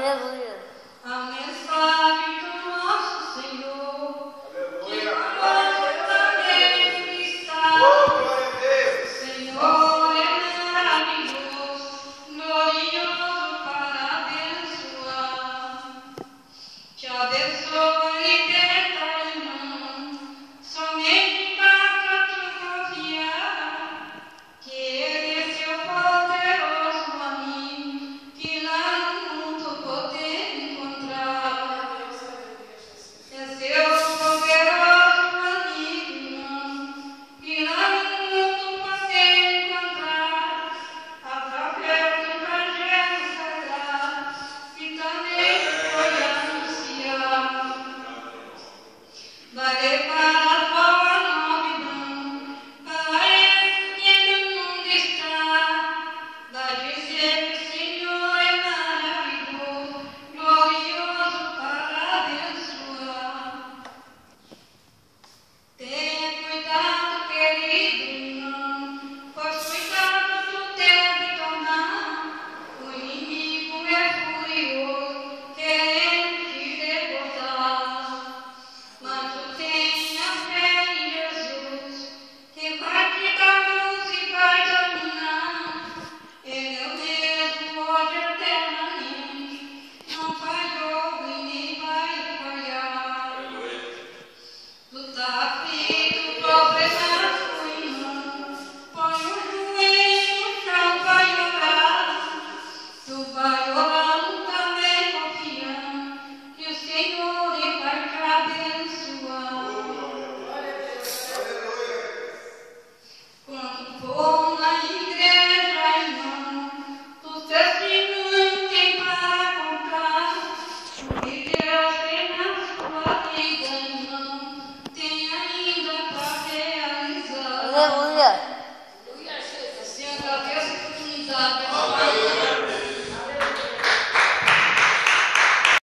Aleluia. A mensagem do nosso Senhor, que conosco também está. O Senhor é maravilhoso, glorioso para abençoar. Te abençoa e liberta, irmão, somente basta tu confiar, que Ele é seu poderoso amigo, que lá no mundo poder encontrar. É seu poderoso amigo, irmão, que lá no mundo poder encontrar, através do Evangelho Sagrado, que também foi anunciado. Vai levar a boa nova, irmão, para esse que no mundo está. Vai dizer que o Senhor é maravilhoso, glorioso para abençoar. Tenha cuidado, querido irmão, pois cuidado tu deve tomar. O inimigo é furioso, querendo te derrotar. Mas tu tenha fé em Jesus, que vai te dar luz e vai dominar. Ele é o mesmo hoje eternamente, não falhou e nem vai falhar. Tu tá aflito, problemado, irmão, põe o joelho no chão, vai orar. Tu vai orando também confiando que o Senhor ele vai te abençoar. Quando for na igreja, irmão, tu testemunho tem para contar. O que Deus tem na sua vida, irmão, tem ainda para realizar. Aleluia. Assim, agradeço a oportunidade.